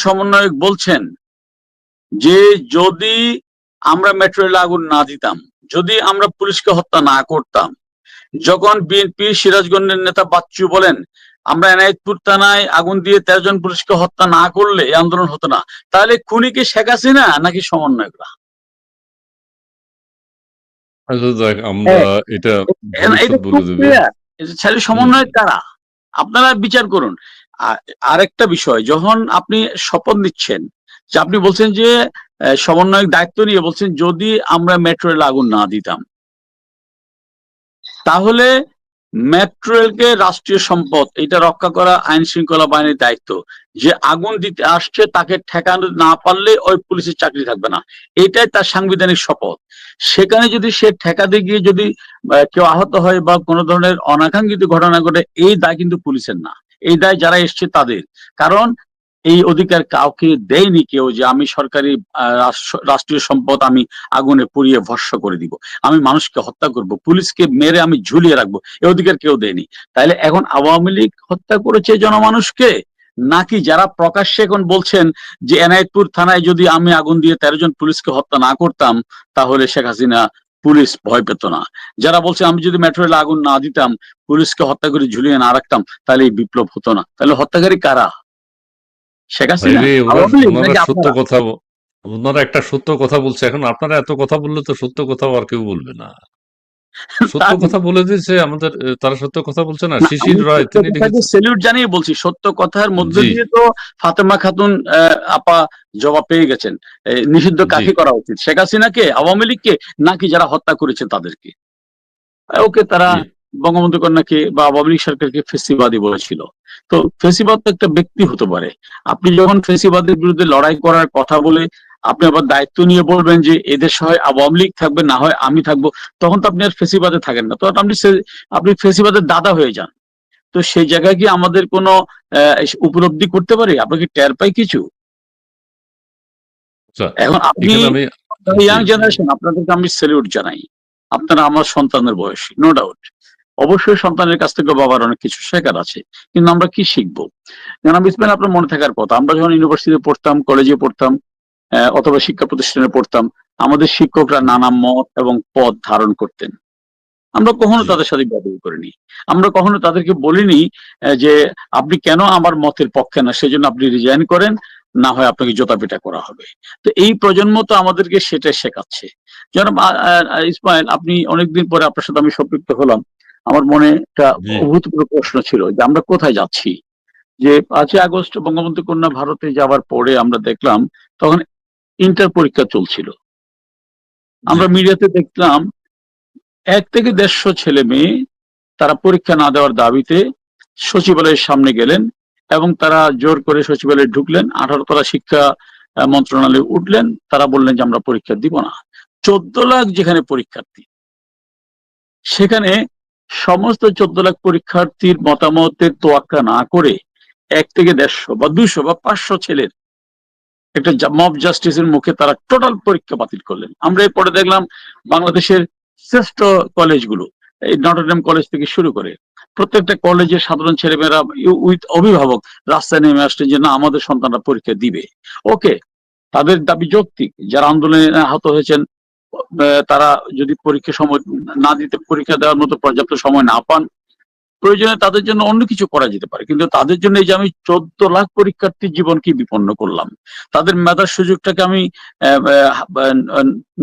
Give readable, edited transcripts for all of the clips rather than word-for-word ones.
সমন্বয়ক বলছেন যে যদি আমরা মেট্রো রেলে আগুন না দিতাম, যদি আমরা পুলিশকে হত্যা না করতাম, যখন বিএনপি সিরাজগঞ্জের নেতা বাচ্চু বলেন আমরা এনায়েতপুর থানায় আগুন দিয়ে 13 জন পুলিশকে হত্যা না করলে এই আন্দোলন হতো না, তাহলে খুনি কি শেখ হাসিনা নাকি সমন্বয়করা? আচ্ছা দেখ, আমরা এটা ভবিষ্যৎ বলে দেবে। সমন্বয়ক কারা আপনারা বিচার করুন। আরেকটা বিষয়, যখন আপনি শপথ নিচ্ছেন, যে আপনি বলছেন যে সমন্বয়ক দায়িত্ব নিয়ে বলছেন যদি আমরা মেট্রো রেল আগুন না দিতাম, তাহলে মেট্রো রেলকে রাষ্ট্রীয় সম্পদ এটা রক্ষা করা আইন শৃঙ্খলা বাহিনীর দায়িত্ব। যে আগুন দিতে আসছে তাকে ঠেকানো না পারলে ওই পুলিশের চাকরি থাকবে না, এটাই তার সাংবিধানিক শপথ। সেখানে যদি সে ঠেকাতে গিয়ে যদি কেউ আহত হয় বা কোনো ধরনের অনাকাঙ্ক্ষিত ঘটনা ঘটে, এই দায় কিন্তু পুলিশের না, এই দায় যারা এসছে তাদের। কারণ এই অধিকার কাউকে দেয়নি কেউ যে আমি সরকারি রাষ্ট্রীয় সম্পদ আমি আগুনে পুড়িয়ে ভস্ম করে দিব, আমি মানুষকে হত্যা করব, পুলিশকে মেরে আমি ঝুলিয়ে রাখবো, এই অধিকার কেউ দেয়নি। তাইলে এখন আওয়ামী লীগ হত্যা করেছে জনমানুষকে, নাকি যারা প্রকাশ্যে এখন বলছেন যে এনায়েতপুর থানায় যদি আমি আগুন দিয়ে 13 জন পুলিশকে হত্যা না করতাম তাহলে শেখ হাসিনা পুলিশ ভয় পেত না, যারা বলছে আমি যদি মেট্রো রেলে আগুন না দিতাম, পুলিশকে হত্যা করে ঝুলিয়ে না রাখতাম, তাহলে এই বিপ্লব হতো না, তাহলে হত্যাকারী কারা? শেখ হাসিনা? ওনারা একটা সত্য কথা বলছে, এখন আপনারা এত কথা বললে তো সত্য কথা আর কেউ বলবে না। সত্য কথা বলে দিয়েছে আমাদের, তারা সত্য কথা বলছে না। শিশির রায় তিনি স্যালিউট জানিয়ে বলছি, সত্য কথার মধ্যে দিয়ে তো ফাতেমা খাতুন আপা জবাব পেয়ে গেছেন। নিষিদ্ধ কাকে করা উচিত, শেখ হাসিনাকে, আওয়ামী লীগকে, নাকি যারা হত্যা করেছে তাদেরকে? ওকে, তারা বঙ্গবন্ধু কন্যাকে বা আওয়ামী লীগ সরকারকে ফেসিবাদী বলেছিল। তো ফেসিবাদ তো একটা ব্যক্তি হতে পারে। আপনি যখন ফেসিবাদের বিরুদ্ধে লড়াই করার কথা বলে আপনি আবার দায়িত্ব নিয়ে বলবেন যে এদের হয় আওয়ামী লীগ থাকবে, না হয় আমি থাকবো, তখন তো আপনি আর ফেসিবাদে থাকেন না, তখন আপনি ফেসিবাদের দাদা হয়ে যান। তো সেই জায়গায় কি আমাদের কোনো উপলব্ধি করতে পারি, আপনাকে টের পাই কিছু? এখন আপনি ইয়াং জেনারেশন, আপনাদেরকে আমি স্যালিউট জানাই, আপনারা আমার সন্তানের বয়সী, নো ডাউট। অবশ্যই সন্তানের কাছ থেকে বাবার অনেক কিছু শেখার আছে, কিন্তু আমরা কি শিখবো? জানাব ইসমাইল, আপনার মনে থাকার কথা, আমরা যখন ইউনিভার্সিটিতে পড়তাম, কলেজে পড়তাম, অথবা শিক্ষা প্রতিষ্ঠানে পড়তাম, আমাদের শিক্ষকরা নানা মত এবং পদ ধারণ করতেন। আমরা কখনো তাদের সাথে বিরোধ করিনি, আমরা কখনো তাদেরকে বলিনি যে আপনি কেন আমার মতের পক্ষে না, সেজন্য আপনি রিজাইন করেন, না হয় আপনাকে জোতা পিটা করা হবে। তো এই প্রজন্ম তো আমাদেরকে সেটা শেখাচ্ছে। জনাব ইসমাইল, আপনি অনেকদিন পরে আপনার সাথে আমি সম্পৃক্ত হলাম, আমার মনে একটা অভূতপূর্ব প্রশ্ন ছিল যে আমরা কোথায় যাচ্ছি। যে 5ই আগস্ট বঙ্গবন্ধু কন্যা ভারতে যাওয়ার পরে আমরা দেখলাম তখন ইন্টার পরীক্ষা চলছিল, আমরা মিডিয়াতে দেখলাম 1 থেকে 150 ছেলে মেয়ে তারা পরীক্ষা না দেওয়ার দাবিতে সচিবালয়ের সামনে গেলেন এবং তারা জোর করে সচিবালয়ে ঢুকলেন, 18 তলা শিক্ষা মন্ত্রণালয়ে উঠলেন, তারা বললেন যে আমরা পরীক্ষা দিব না। 14 লাখ যেখানে পরীক্ষার্থী, সেখানে সমস্ত 14 লাখ পরীক্ষার্থীর মতামতের তোয়াক্কা না করে 1 থেকে 150 বা 200 বা 500 ছেলের একটা মব জাস্টিসের মুখে তারা টোটাল পরীক্ষা বাতিল করলেন। আমরা এরপরে দেখলাম বাংলাদেশের শ্রেষ্ঠ কলেজগুলো, এই নটরডেম কলেজ থেকে শুরু করে প্রত্যেকটা কলেজের সাধারণ ছেলেমেয়েরা উইথ অভিভাবক রাস্তায় নেমে আসলেন যে না, আমাদের সন্তানরা পরীক্ষা দিবে। ওকে, তাদের দাবি যৌক্তিক। যারা আন্দোলনে আহত হয়েছেন তারা যদি পরীক্ষা সময় না দিতে, পরীক্ষা দেওয়ার মতো পর্যাপ্ত সময় না পান, প্রয়োজনে তাদের জন্য অন্য কিছু করা যেতে পারে, কিন্তু তাদের জন্য এই যে আমি 14 লাখ পরীক্ষার্থীর জীবন কি বিপন্ন করলাম, তাদের মেধার সুযোগটাকে আমি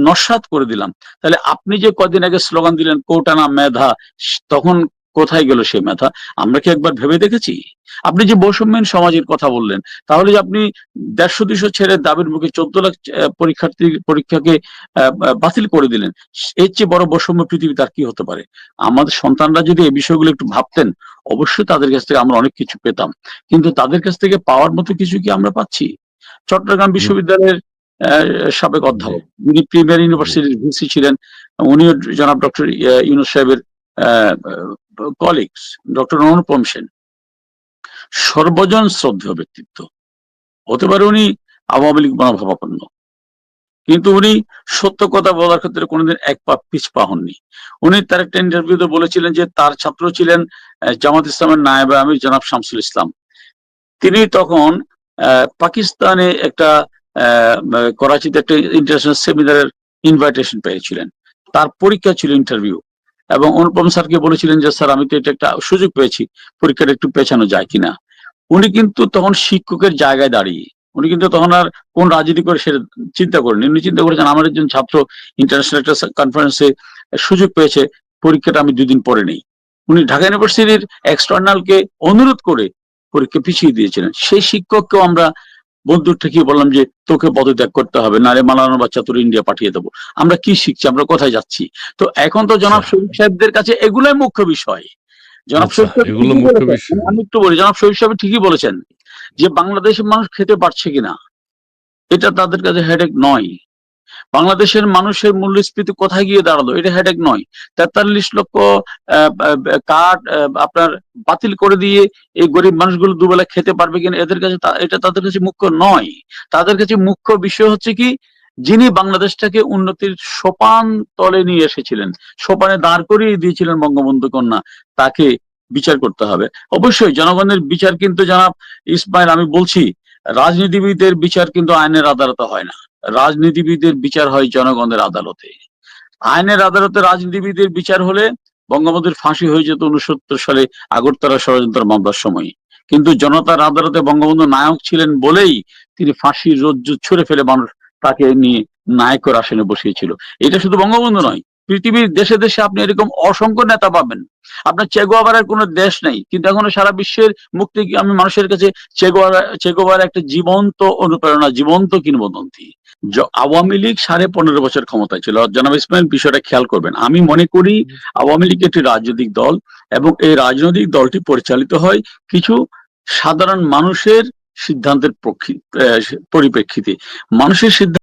নস্যাৎ করে দিলাম। তাহলে আপনি যে কদিন আগে স্লোগান দিলেন কোটা না মেধা, তখন কোথায় গেল সেই মেধা? আমরা কি একবার ভেবে দেখেছি? আপনি যে বৈষম্যহীন সমাজের কথা বললেন, তাহলে যে আপনি 150-200 ছেলের দাবির মুখে 14 লাখ পরীক্ষাকে বাতিল করে দিলেন, এর চেয়ে বড় বৈষম্য পৃথিবীতে আর কি হতে পারে? আমাদের সন্তানরা যদি এই বিষয়গুলো একটু ভাবতেন, অবশ্যই তাদের কাছ থেকে আমরা অনেক কিছু পেতাম, কিন্তু তাদের কাছ থেকে পাওয়ার মতো কিছু কি আমরা পাচ্ছি? চট্টগ্রাম বিশ্ববিদ্যালয়ের সাবেক অধ্যাপক, যিনি প্রিমিয়ার ইউনিভার্সিটির ভিসি ছিলেন, উনিও জনাব ডক্টর ইউনূস সাহেবের কলিগস, ডক্টর অনুপম সেন, সর্বজন শ্রদ্ধেয় ব্যক্তিত্ব। হতে পারে উনি আওয়ামী লীগ মনোভাবাপন্ন, কিন্তু উনি সত্য কথা বলার ক্ষেত্রে কোনোদিন এক পা পিছপা হননি। উনি তার একটা ইন্টারভিউতে বলেছিলেন যে তার ছাত্র ছিলেন জামাত ইসলামের নায়েবে আমির জনাব শামসুল ইসলাম। তিনি তখন পাকিস্তানে একটা করাচিতে একটা ইন্টারন্যাশনাল সেমিনারের ইনভাইটেশন পেয়েছিলেন। তার পরীক্ষা ছিল ইন্টারভিউ, এবং অনুপম স্যারকে বলেছিলেন যে স্যার আমি তো এটা একটা সুযোগ পেয়েছি, পরীক্ষাটা একটু পেছানো যায় কিনা। উনি কিন্তু তখন শিক্ষকের জায়গায় দাঁড়িয়ে, উনি কিন্তু তখন আর কোন রাজনীতি করে সেটা চিন্তা করেন, উনি চিন্তা করেছেন আমার একজন ছাত্র ইন্টারন্যাশনাল একটা কনফারেন্সে সুযোগ পেয়েছে, পরীক্ষাটা আমি 2 দিন পরে নেই। উনি ঢাকা ইউনিভার্সিটির এক্সটার্নালকে অনুরোধ করে পরীক্ষা পিছিয়ে দিয়েছিলেন। সেই শিক্ষককেও আমরা বন্ধুর ঠেকিয়ে বললাম যে তোকে পদত্যাগ করতে হবে, নারে মালানোর বাচ্চা তোর ইন্ডিয়া পাঠিয়ে দেবো। আমরা কি শিখছি, আমরা কোথায় যাচ্ছি? তো এখন তো জনাব আচ্ছা শরীফ সাহেবদের কাছে এগুলাই মুখ্য বিষয়। জনাব আচ্ছা শরীফ সাহেব এগুলো ঠিকই মুখ্য বলেছেন, বিষয়। আমি একটু বলি, জনাব শরীফ সাহেব ঠিকই বলেছেন যে বাংলাদেশের মানুষ খেতে পারছে কিনা এটা তাদের কাছে হেডেক নয়। বাংলাদেশের মানুষের মূল্যস্ফীতি কোথায় গিয়ে দাঁড়ালো এটা হেডেক নয়। 43 লক্ষ কার্ড আপনার বাতিল করে দিয়ে এই গরিব মানুষগুলো দুবেলা খেতে পারবে কিনা এদের কাছে এটা তাদের কাছে মুখ্য নয়। তাদের কাছে মুখ্য বিষয় হচ্ছে কি, যিনি বাংলাদেশটাকে উন্নতির সোপান তলে নিয়ে এসেছিলেন, সোপানে দাঁড় করিয়ে দিয়েছিলেন বঙ্গবন্ধু কন্যা, তাকে বিচার করতে হবে। অবশ্যই জনগণের বিচার কিন্তু জনাব ইসমাইল, আমি বলছি, রাজনীতিবিদদের বিচার কিন্তু আইনের আদালতে হয় না, রাজনীতিবিদদের বিচার হয় জনগণের আদালতে। আইনের আদালতে রাজনীতিবিদদের বিচার হলে বঙ্গবন্ধুর ফাঁসি হয়ে যেত 69 সালে আগরতলা ষড়যন্ত্র মামলার সময়। কিন্তু জনতার আদালতে বঙ্গবন্ধু নায়ক ছিলেন বলেই তিনি ফাঁসির রজ্জু ছুঁড়ে ফেলে মানুষ তাকে নিয়ে নায়কের আসনে বসিয়েছিল। এটা শুধু বঙ্গবন্ধু নয়, পৃথিবীর দেশে দেশে আপনি এরকম অসংখ্য নেতা পাবেন। আপনার চেগোয়ারার কোনো দেশ নেই, কিন্তু এখনো সারা বিশ্বের মুক্তি আমি মানুষের কাছে চেগোয়ারা একটা জীবন্ত অনুপ্রেরণা, জীবন্ত কিংবদন্তি। আওয়ামী লীগ 15.5 বছর ক্ষমতায় ছিল। জনাব ইসমাইল বিষয়টা খেয়াল করবেন, আমি মনে করি আওয়ামী লীগ একটি রাজনৈতিক দল, এবং এই রাজনৈতিক দলটি পরিচালিত হয় কিছু সাধারণ মানুষের সিদ্ধান্তের পরিপ্রেক্ষিতে। মানুষের সিদ্ধান্ত